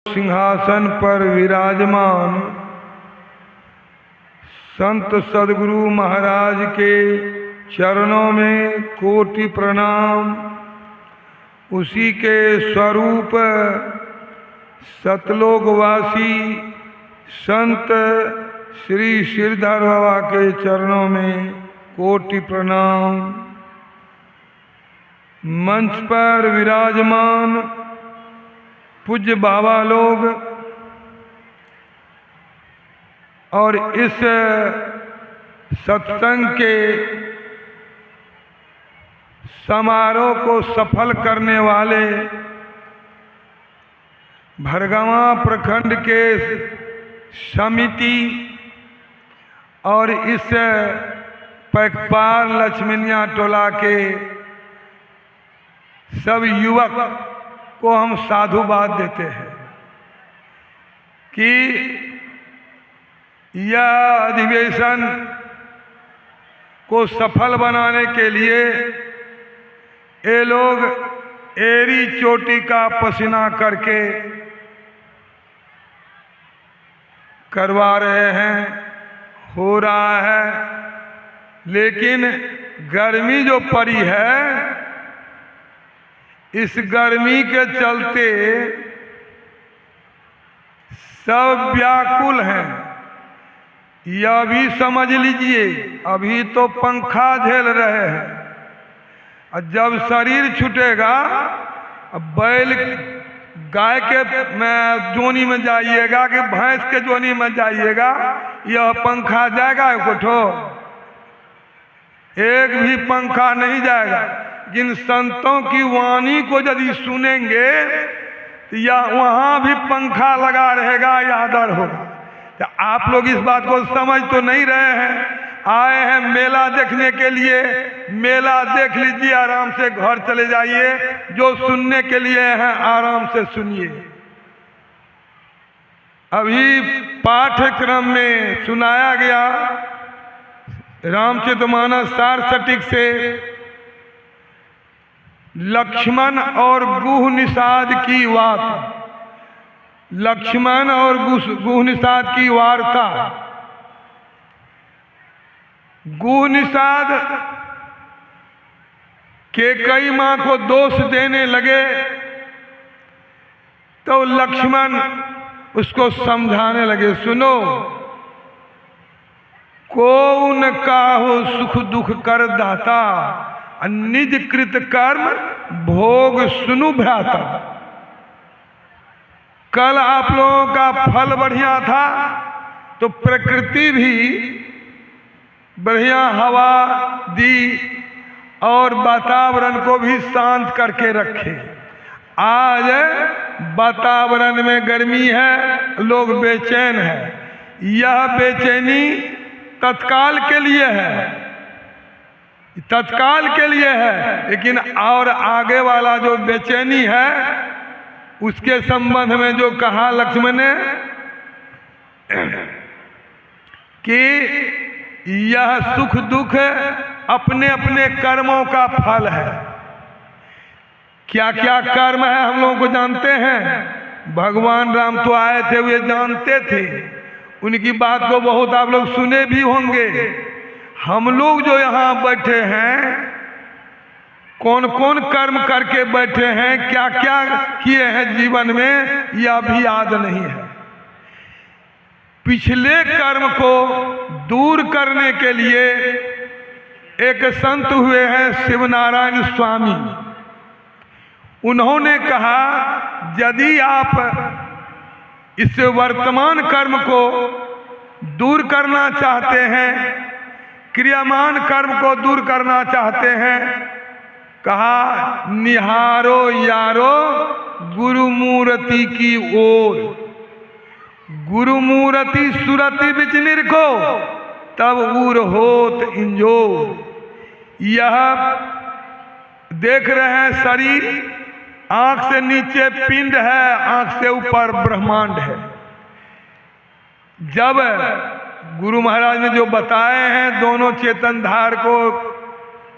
सिंहासन पर विराजमान संत सद्गुरु महाराज के चरणों में कोटि प्रणाम। उसी के स्वरूप सतलोकवासी संत श्री श्रीधर बाबा के चरणों में कोटि प्रणाम। मंच पर विराजमान पूज्य बाबा लोग और इस सत्संग के समारोह को सफल करने वाले भरगवा प्रखंड के समिति और इस पैकपार लक्ष्मणिया टोला के सब युवक को हम साधुवाद देते हैं कि यह अधिवेशन को सफल बनाने के लिए ये लोग एड़ी चोटी का पसीना करके करवा रहे हैं, हो रहा है। लेकिन गर्मी जो पड़ी है, इस गर्मी के चलते सब व्याकुल हैं। यह भी समझ लीजिए, अभी तो पंखा झेल रहे हैं, और जब शरीर छूटेगा, बैल गाय के जोनी में जाइएगा कि भैंस के जोनी में जाइएगा, यह पंखा जाएगा कोठो? एक भी पंखा नहीं जाएगा। जिन संतों की वाणी को यदि सुनेंगे तो या वहाँ भी पंखा लगा रहेगा या आदर होगा। तो आप लोग इस बात को समझ तो नहीं रहे हैं। आए हैं मेला देखने के लिए, मेला देख लीजिए, आराम से घर चले जाइए। जो सुनने के लिए हैं आराम से सुनिए। अभी पाठ्यक्रम में सुनाया गया रामचरितमानस सारसटिक से लक्ष्मण और गुह निषाद की बात, लक्ष्मण और गुह निषाद की वार्ता। गुह निषाद के कई माँ को दोष देने लगे तो लक्ष्मण उसको समझाने लगे, सुनो, कौन काहू सुख दुख कर दाता, निज कृत कर्म भोग सुनु भ्राता। कल आप लोगों का फल बढ़िया था तो प्रकृति भी बढ़िया हवा दी और वातावरण को भी शांत करके रखे। आज वातावरण में गर्मी है, लोग बेचैन हैं। यह बेचैनी तत्काल के लिए है, तत्काल के लिए है, लेकिन और आगे वाला जो बेचैनी है उसके संबंध में जो कहा लक्ष्मण ने कि यह सुख दुख अपने अपने कर्मों का फल है। क्या क्या कर्म है हम लोगों को जानते हैं। भगवान राम तो आए थे, वे जानते थे, उनकी बात को बहुत आप लोग सुने भी होंगे। हम लोग जो यहाँ बैठे हैं, कौन कौन कर्म करके बैठे हैं, क्या क्या किए हैं जीवन में, यह भी याद नहीं है। पिछले कर्म को दूर करने के लिए एक संत हुए हैं शिवनारायण स्वामी। उन्होंने कहा, यदि आप इस वर्तमान कर्म को दूर करना चाहते हैं, क्रियामान कर्म को दूर करना चाहते हैं, कहा, निहारो यारो गुरुमूर्ति की ओर। गुरुमूर्ति सुरति बिच निरखो, तब उर होत इंजोर। यह देख रहे हैं शरीर, आंख से नीचे पिंड है, आंख से ऊपर ब्रह्मांड है। जब गुरु महाराज ने जो बताए हैं दोनों चेतन धार को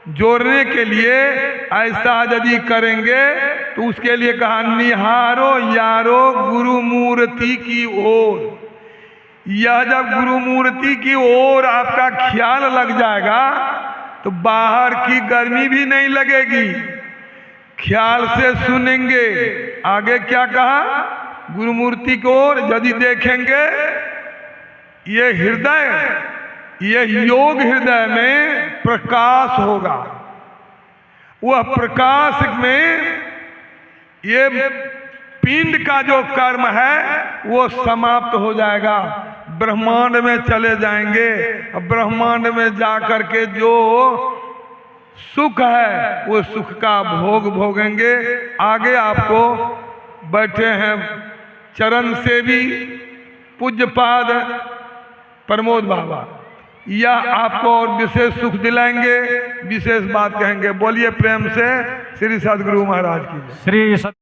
जोड़ने के लिए ऐसा यदि करेंगे तो उसके लिए कहा निहारो यारो गुरु मूर्ति की ओर। यह जब गुरु मूर्ति की ओर आपका ख्याल लग जाएगा तो बाहर की गर्मी भी नहीं लगेगी। ख्याल से सुनेंगे। आगे क्या कहा? गुरु मूर्ति को ओर यदि देखेंगे, ये हृदय, ये योग हृदय में प्रकाश होगा। वह प्रकाश में ये पिंड का जो कर्म है वो समाप्त हो जाएगा। ब्रह्मांड में चले जाएंगे। ब्रह्मांड में जाकर के जो सुख है वो सुख का भोग भोगेंगे। आगे आपको बैठे हैं चरण सेवी पूज्यपाद प्रमोद बाबा, यह आपको और विशेष सुख दिलाएंगे, विशेष बात कहेंगे। बोलिए प्रेम से श्री सद्गुरु महाराज की। श्री